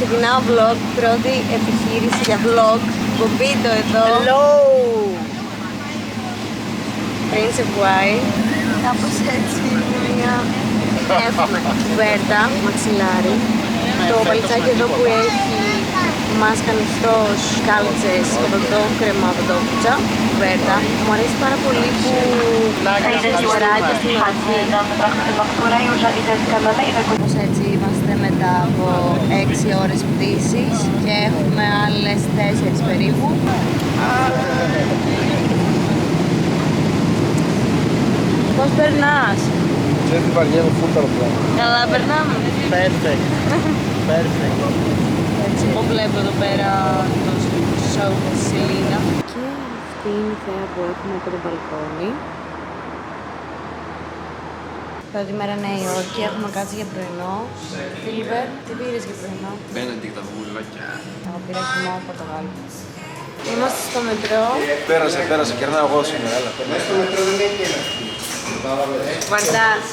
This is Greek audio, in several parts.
Ξεκινάω vlog, πρώτη επιχείρηση για vlog. Μπομπίτο εδώ. Hello! Princess Wine. Κάπως έτσι είναι μια... Έχουμε κουβέρτα, μαξιλάρι. Το παλιτσάκι εδώ που έχει μάσκα ανοιχτός, κάλτσες, οδοντόκρεμα, οδοντόκουτσα. Κουβέρτα. Μου αρέσει πάρα πολύ που έχει κουβεράκια στην αρχή. Όπως έτσι είμαστε μετά από 6 ώρες πτήσης και έχουμε άλλες 4 περίπου. Πώς περνάς? Ξέρεις τι βαριέμαι φούταρο πλέον. Καλά περνάμε. Perfect. Perfect. Έτσι, εγώ βλέπω εδώ πέρα το show της Σελίνα. Και αυτή είναι η θέα που έχουμε από το μπαλκόνι. Πρώτη μέρα Νέα Υόρκη, έχουμε κάτσει για πρωινό. Φίλιππε, τι πήρες για πρωινό? Benedict τα βουλβάκια. Εγώ πήρα χυμό πορτογάλο. Είμαστε στο μετρό. Πέρασε, κερνάω εγώ σήμερα, έλα. Στο μετρό δεν έχει ένα. Βαρδάς.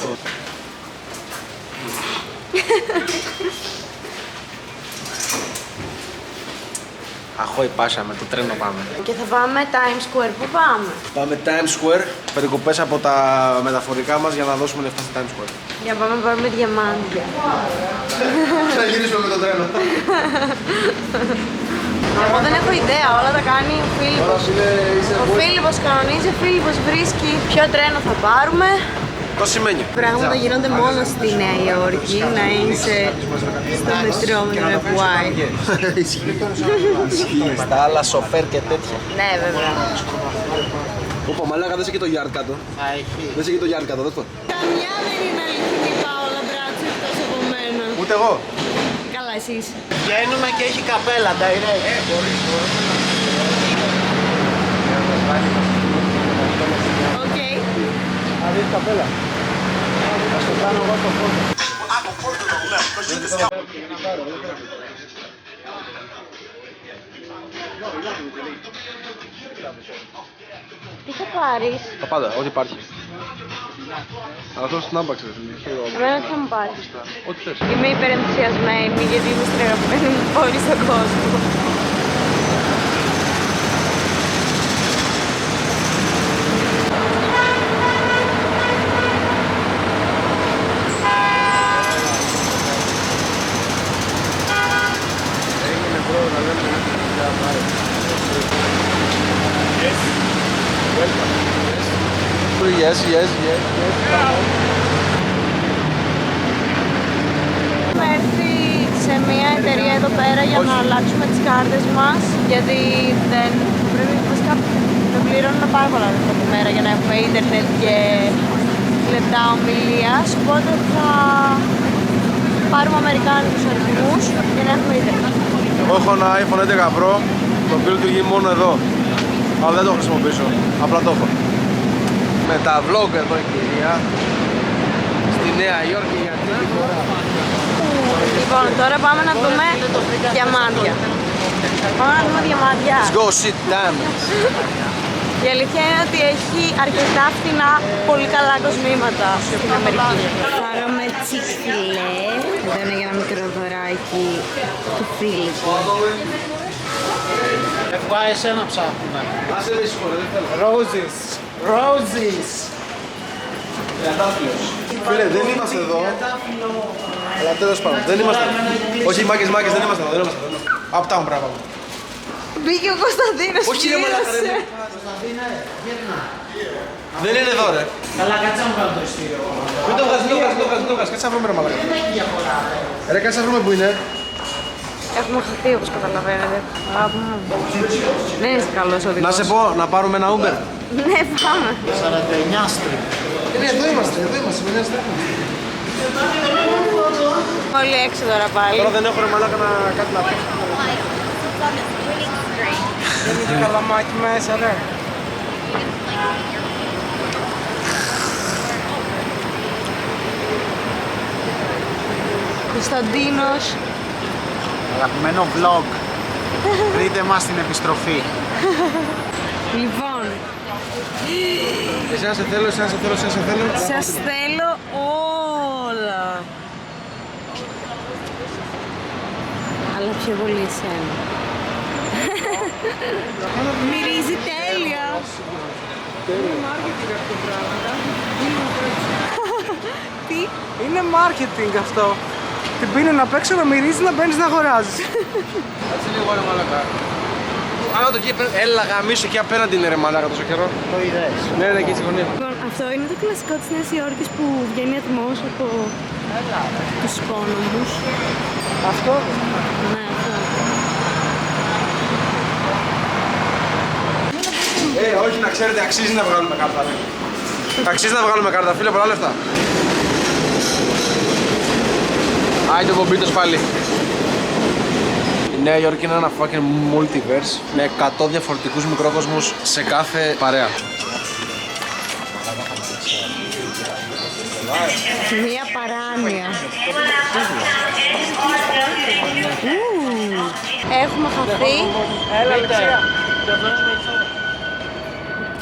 Αχώη πάσα, με το τρένο πάμε. Και θα πάμε Times Square. Πού πάμε? Πάμε Times Square, περικοπές από τα μεταφορικά μας για να δώσουμε λεφτά στη Times Square. Για να πάμε να πάρουμε διαμάντια. Θα γυρίσουμε με το τρένο. Εγώ δεν έχω ιδέα, όλα τα κάνει ο Φίλιππος. Ο Φίλιππος κανονίζει, ο Φίλιππος βρίσκει ποιο τρένο θα πάρουμε. Το σημαίνει. Πράγματα γίνονται μόνο στη Νέα Υόρκη, να είσαι στο μετρό με τον FY. Ισχύει, στα άλλα σοφέρ και τέτοια. Ναι, βέβαια. Ωπα, μαλάκα, δες εκεί το yard κάτω. Δες εκεί το yard κάτω, δες το. Καμιά δεν είναι αληθινή Πάολα Μπράτσο εκτός από μένα. Ούτε εγώ. Καλά, εσείς. Βγαίνουμε και έχει καπέλα, direct. Οκ. Αν δεις καπέλα. Θα στο κάνω εγώ στο φόντο. Τι θα πάρεις? Τα πάντα, ό,τι υπάρχει. Αλλά αυτό στην άμπαξε. Εμένα τι θα μου πάρεις? Ό,τι θες. Είμαι υπερενθουσιασμένη γιατί είμαι στην αγαπημένη μου πόλη στον κόσμο. Yes. Έχουμε έρθει σε μια εταιρεία εδώ πέρα για να αλλάξουμε τις κάρτες μας, γιατί δεν πρέπει βασικά να πληρώνουμε πάρα πολλά λεφτά τη μέρα για να έχουμε ίντερνετ και λεπτά ομιλίας, οπότε θα πάρουμε αμερικάνικους αριθμούς για να έχουμε ίντερνετ. Εγώ έχω ένα iPhone 11 Pro, το οποίο λειτουργεί μόνο εδώ. Αλλά δεν το χρησιμοποιήσω, απλά το έχω. Με τα vlog εδώ η κυρία στη Νέα Υόρκη για τρίτη φορά. Λοιπόν, τώρα πάμε να δούμε διαμάντια. Πάμε να δούμε διαμάντια. Let's go sit down. Η αλήθεια είναι ότι έχει αρκετά φθηνά, πολύ καλά κοσμήματα στην Αμερική. Πάραμε τσιφιλέ. Εδώ είναι για ένα μικρό δωράκι του Φίλιππου. Βγάζει εσένα ψάχνουμε. Άσε με συγχωρέ, δεν θέλω. Roses. Τριαντάφυλλος. Φίλε, δεν είμαστε εδώ. Αλλά τέλος πάντων, δεν είμαστε. Όχι, μάγκες, δεν είμαστε εδώ. Uptown, μπράβο. Μπήκε ο Κωνσταντίνος, Όχι, ρε μαλάκα, ρε. Δεν είναι εδώ, ρε. Καλά, κάτσε να βγάλω το ειστήριο. Μην το βγάζει, κάτσε να βρούμε, ρε μαλάκα. Ρε, κάτσε να βρούμε που είναι. Έχουμε χαθεί όπως καταλαβαίνετε. Δεν είσαι καλός οδηγός. Να σε πω, να πάρουμε ένα Uber. Ναι, πάμε. 49 street. Εδώ είμαστε, με μια στιγμή. Όλοι έξω τώρα πάλι. Τώρα δεν έχω ρε μαλάκα να κάτι να πει. Δεν είχε καλαμάκι μέσα, ρε. Κωνσταντίνος. Αγαπημένο vlog. Βρείτε μας στην επιστροφή. Λοιπόν, Εσένα σε θέλω. σας θέλω όλα. Αλλά πιο πολύ εσένα. Μυρίζει τέλεια. Είναι marketing αυτό το πράγμα. Τι? Είναι marketing αυτό. Την πίνει να παίξει, να μυρίζει, να μπαίνεις να αγοράζεις. Κάτσε λίγο ρε μαλακά. Αλλά το εκεί, έλα γαμίσου εκεί απέναντι είναι ρε μαλάκα τόσο καιρό. Το είδες. Ναι, ναι, εκεί στη γωνία. Λοιπόν, αυτό είναι το κλασικό της Νέας Υόρκης που βγαίνει ατμός από τους υπόνομους. Αυτό. Ναι, αυτό. Όχι να ξέρετε, αξίζει να βγάλουμε κάρτα. Αξίζει να βγάλουμε κάρτα, φίλε, πολλά λεφτά. Άιντε μπομπίτος πάλι. Η Νέα Υόρκη είναι ένα fucking multiverse με 100 διαφορετικούς μικρόκοσμους σε κάθε παρέα. Μία παράνοια. Έχουμε χαθεί. Έλα, Αλεξία.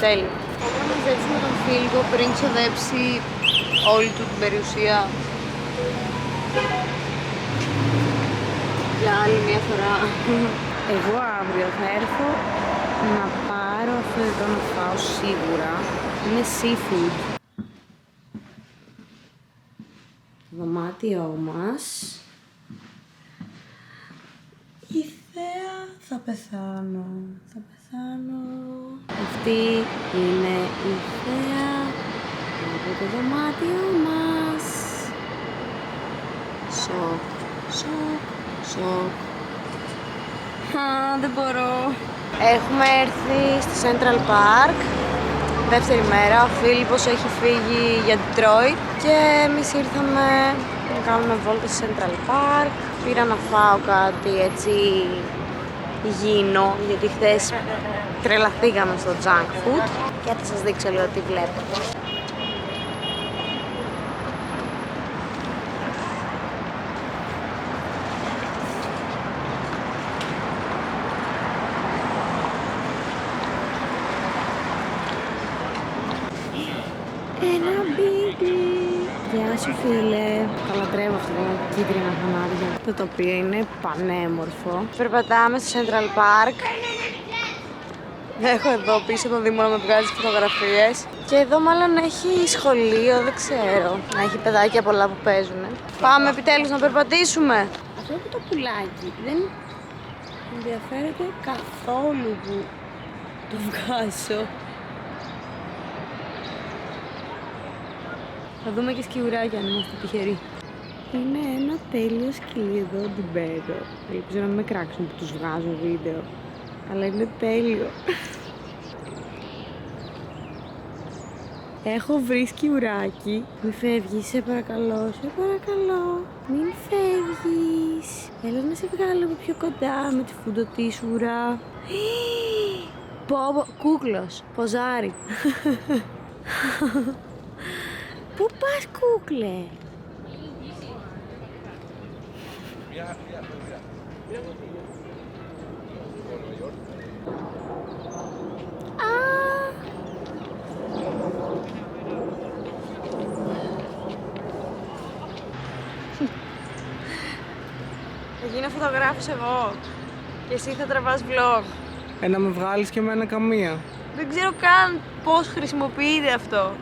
Τέλειο. Πρέπει να μαζέψουμε τον Φίλιππο πριν ξοδέψει όλη του την περιουσία. Για άλλη μια φορά. Εγώ αύριο θα έρθω να πάρω αυτό εδώ να φάω σίγουρα. Είναι seafood. Το δωμάτιό μας. Η θέα θα πεθάνω. Θα πεθάνω. Αυτή είναι η θέα από το δωμάτιο μας. Σοκ, σοκ, σοκ. Δεν μπορώ. Έχουμε έρθει στη Central Park. Δεύτερη μέρα, ο Φίλιππος έχει φύγει για Detroit και εμείς ήρθαμε να κάνουμε βόλτα στη Central Park. Πήρα να φάω κάτι έτσι υγιεινό, γιατί χθες τρελαθήκαμε στο junk food και θα σας δείξω λίγο τι βλέπω. Ένα μπίτι. Γεια σου φίλε. Τα λατρεύω αυτά τα κίτρινα φανάρια. Το τοπίο είναι πανέμορφο. Περπατάμε στο Central Park. Έχω εδώ πίσω τον Δήμο να με βγάζει φωτογραφίες. Και εδώ μάλλον έχει σχολείο, δεν ξέρω. Να έχει παιδάκια πολλά που παίζουν. Πάμε επιτέλους να περπατήσουμε. Αυτό το πουλάκι δεν ενδιαφέρεται καθόλου που το βγάζω. Θα δούμε και σκιουράκια αν είμαστε τυχεροί. Είναι ένα τέλειο σκυλί εδώ, ντιμπέρο. Ελπίζω να μην με κράξουν που τους βγάζω βίντεο. Αλλά είναι τέλειο. Έχω βρει σκιουράκι. Μην φεύγεις, σε παρακαλώ, σε παρακαλώ. Μην φεύγεις. Έλα να σε βγάλω από πιο κοντά με τη φουντοτίσουρα. Κούκλος, ποζάρι. Πού πας κούκλε? Θα γίνω φωτογράφος εγώ και εσύ θα τραβάς vlog. Να με βγάλεις και εμένα καμία. Δεν ξέρω καν πώς χρησιμοποιείται αυτό.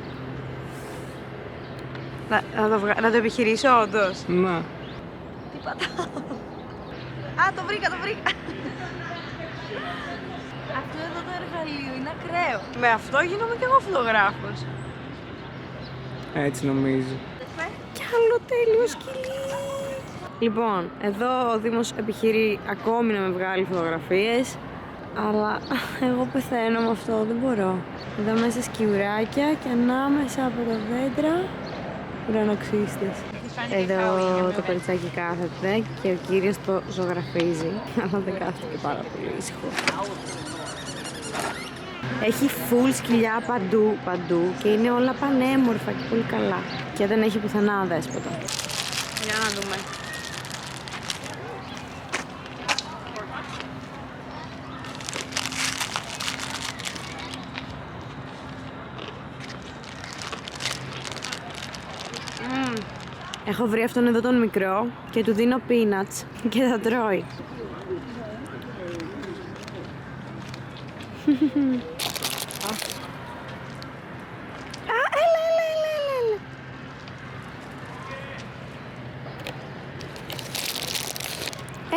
Να το επιχειρήσω όντως. Να. Τι πατάω? Το βρήκα. Αυτό εδώ το εργαλείο είναι ακραίο. Με αυτό γίνομαι κι εγώ φωτογράφος. Έτσι νομίζω. Κι άλλο τέλειο σκυλί. Λοιπόν, εδώ ο Δήμος επιχειρεί ακόμη να με βγάλει φωτογραφίες. Αλλά εγώ πεθαίνω με αυτό, δεν μπορώ. Εδώ μέσα σκιουράκια και ανάμεσα από τα δέντρα ουρανοξύστες. Εδώ το κοριτσάκι κάθεται και ο κύριος το ζωγραφίζει, αλλά δεν κάθεται και πάρα πολύ ήσυχο. Έχει full σκυλιά παντού και είναι όλα πανέμορφα και πολύ καλά. Και δεν έχει πουθενά δέσποτα. Για να δούμε. Έχω βρει αυτόν εδώ τον μικρό και του δίνω peanuts και θα τρώει.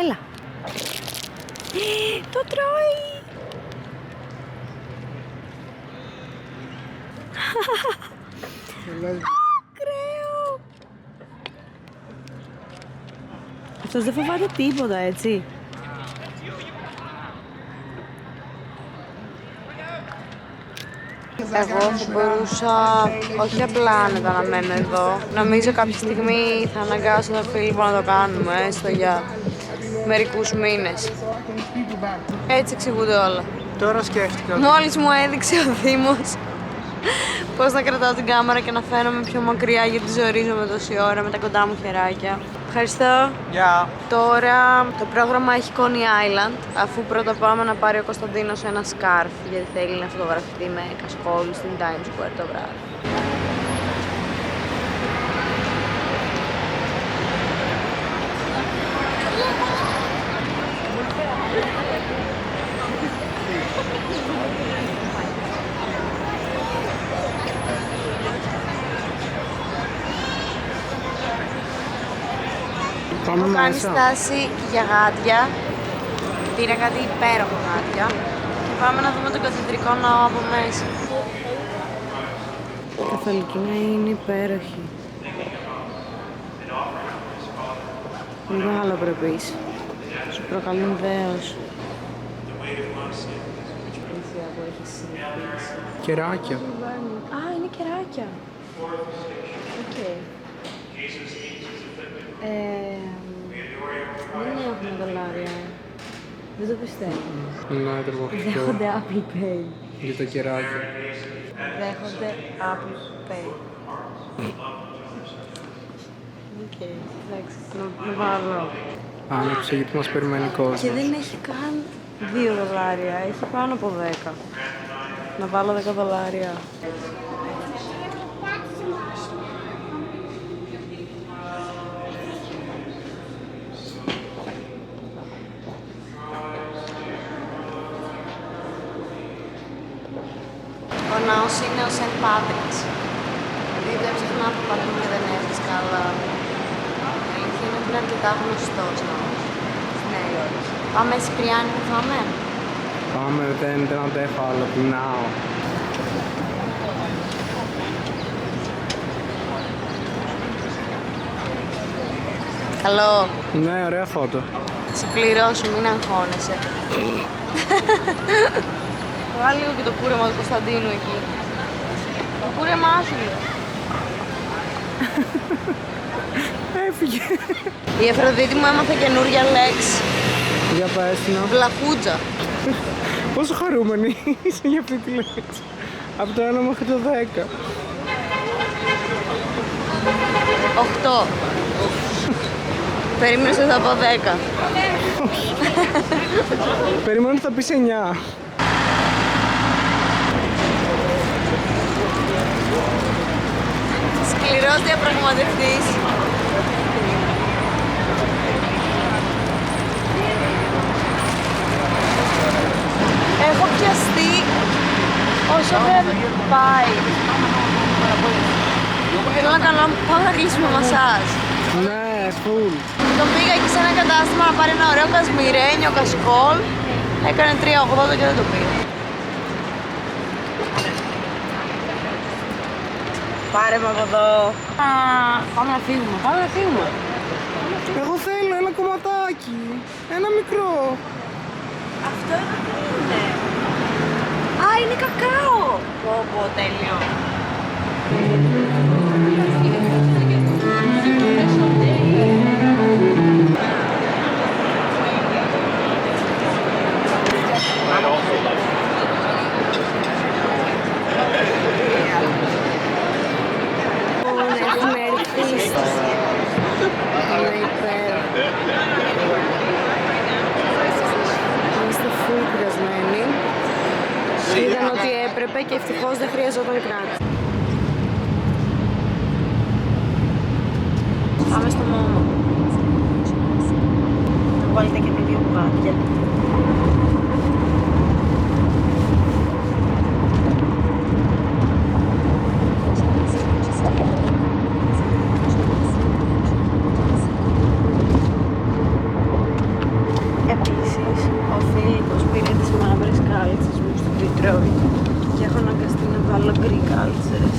Έλα. Έλα. Το τρώει. Κρέο. Αυτός δεν φοβάται τίποτα, έτσι. Εγώ θα μπορούσα όχι απλά άνετα να μένω εδώ. Νομίζω κάποια στιγμή θα αναγκάσω τον Φίλιππο να το κάνουμε, έστω για μερικούς μήνες. Έτσι εξηγούνται όλα. Τώρα σκέφτηκα. Μόλις μου έδειξε ο Δήμος πώς να κρατάω την κάμερα και να φαίνομαι πιο μακριά, γιατί ζορίζομαι τόση ώρα με τα κοντά μου χεράκια. Ευχαριστώ. Γεια. Τώρα το πρόγραμμα έχει Coney Island, αφού πρώτα πάμε να πάρει ο Κωνσταντίνος ένα σκάρφ, γιατί θέλει να φωτογραφηθεί με κασκόλ στην Times Square το βράδυ. Έχω κάνει στάση για γάτια. Πήρα κάτι υπέροχο γάτια. Και πάμε να δούμε τον καθεδρικό ναό από μέσα. Η καθολική ναή είναι υπέροχη. Λίγο αλλοπρεπής. Σου προκαλούν δέος. Που έχει συνηθίσει. Κεράκια. Α, είναι κεράκια. Οκ. Δεν έχουν δολάρια. Δεν το πιστεύω. Ναι, τρομακτικό. Δέχονται Apple Pay. Για τα κεράκια. Δέχονται Apple Pay. Οκ, εντάξει, να βάλω. Άνοιξε γιατί μας περιμένει κόσμος. Και δεν έχει καν 2 δολάρια, έχει πάνω από 10. Να βάλω 10 δολάρια. Ο ναός είναι ο Σεντ Πάτρικς. Δηλαδή δεν έψαχνα από παντού και δεν έβρισκα, αλλά η αλήθεια είναι ότι είναι αρκετά γνωστός ναός στη Νέα Υόρκη. Πάμε Σιπριάνη που φάμε. Πάμε, δεν αντέχω άλλο, πεινάω. Καλό. Ναι, ωραία φώτο. Σε πληρώσω, μην αγχώνεσαι. Βγάλει λίγο και το κούρεμα του Κωνσταντίνου εκεί. Το κούρεμά σου λέω. Έφυγε. Η Αφροδίτη μου έμαθε καινούρια λέξη. Για πες την. Βλαχούτζα. Πόσο χαρούμενη είσαι για αυτή τη λέξη. Από το 1 μέχρι το 10. 8. Περίμενες ότι θα πω 10. Περιμένω ότι θα πεις 9. Σκληρός διαπραγματευτής. Έχω πιαστεί όσο δεν πάει. Θέλω να κάνω, πάμε να κλείσουμε μασάζ. Ναι, full. Τον πήγα εκεί σε ένα κατάστημα να πάρει ένα ωραίο κασμιρένιο κασκόλ. Έκανε 3,80 και δεν το πήγα. Πάρε με από εδώ. Πάμε να φύγουμε, πάμε να φύγουμε. Εγώ θέλω ένα κομματάκι. Ένα μικρό. Αυτό εδώ τι είναι. Α, είναι κακάο. Πω, τέλειο. Έχουμε έρθει. Είμαστε full κουρασμένοι. Είδαν ότι έπρεπε και ευτυχώς δεν χρειαζόταν κράτη. μόνο. Θα βάλετε και με 2 μπουκάτια. Επίσης, ο Φίλιππος πήρε τις μαύρες κάλτσες μου στο Detroit και έχω αναγκαστεί να βάλω γκρι κάλτσες.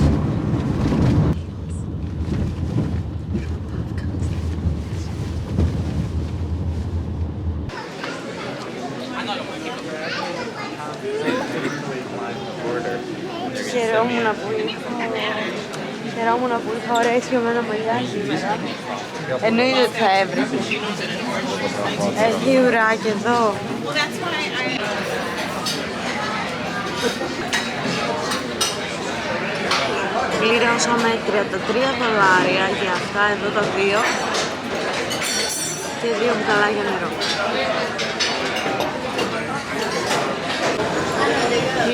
Χαιρόμουν που είχα ωραία ισιωμένα μαλλιά σήμερα. Εννοείται ότι θα έβριζε. Έχει ουράκι εδώ. Πληρώσαμε $33 για αυτά εδώ τα 2 και 2 μπουκαλάκια νερό.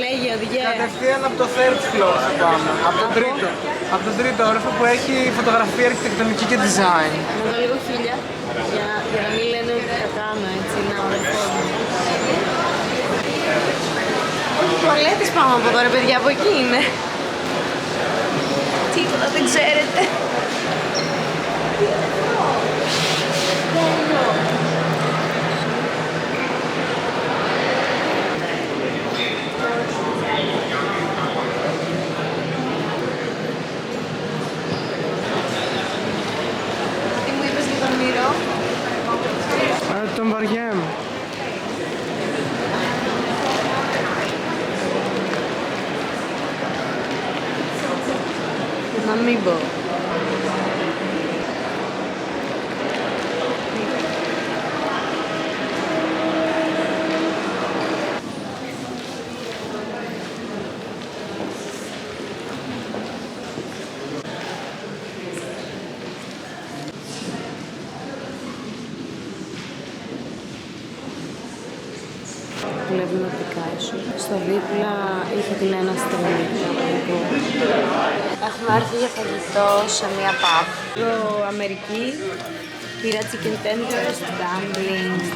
Λέγει οδηγέ. Κατευθείαν από το third floor θα πάμε. Από τον τρίτο όροφο που έχει φωτογραφία, αρχιτεκτονική και design. Να δω λίγο χίλια για να μην λένε ότι θα κάνω έτσι να ορεφώνω. Όχι τουαλέτες πάμε από εδώ ρε παιδιά, από εκεί είναι. Τίποτα δεν ξέρετε. Τι μου είπες για τον Μύρο? Τον βαριέμαι. Να μην πω. Βλέπουμε ότι Πικάσο. Στο δίπλα είχε την ένα στρέμη. Έχουμε έρθει για φαγητό σε μια pub. Εδώ Αμερική, πήρα chicken tenders, dumplings,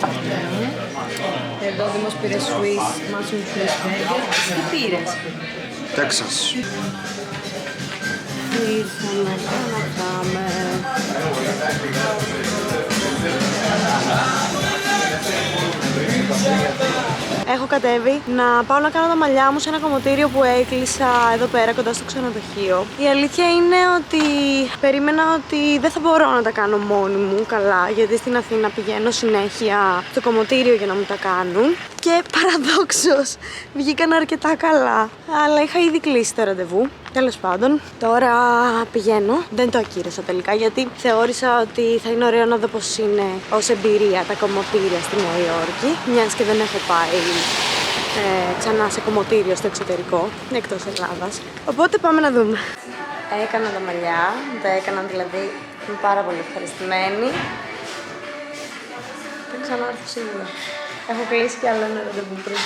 εδώ Δήμος πήρε Swiss, mushroom Swiss burger. Τι πήρες? Τέξας. Ήρθαμε να πάμε. Έχω κατέβει να πάω να κάνω τα μαλλιά μου σε ένα κομμωτήριο που έκλεισα εδώ πέρα κοντά στο ξενοδοχείο. Η αλήθεια είναι ότι περίμενα ότι δεν θα μπορώ να τα κάνω μόνη μου καλά, γιατί στην Αθήνα πηγαίνω συνέχεια στο κομμωτήριο για να μου τα κάνουν. Και παραδόξως βγήκαν αρκετά καλά. Αλλά είχα ήδη κλείσει το ραντεβού. Τέλος πάντων, τώρα πηγαίνω. Δεν το ακύρωσα τελικά γιατί θεώρησα ότι θα είναι ωραίο να δω πώς είναι ως εμπειρία τα κομμωτήρια στη Νέα Υόρκη. Μιας και δεν έχω πάει ξανά σε κομμωτήριο στο εξωτερικό, εκτός Ελλάδας. Οπότε πάμε να δούμε. Έκανα τα μαλλιά, τα έκανα δηλαδή, είμαι πάρα πολύ ευχαριστημένη. Δεν ξανάρθω σίγουρα. Έχω κλείσει κι άλλο ένα ραντεβού πριν.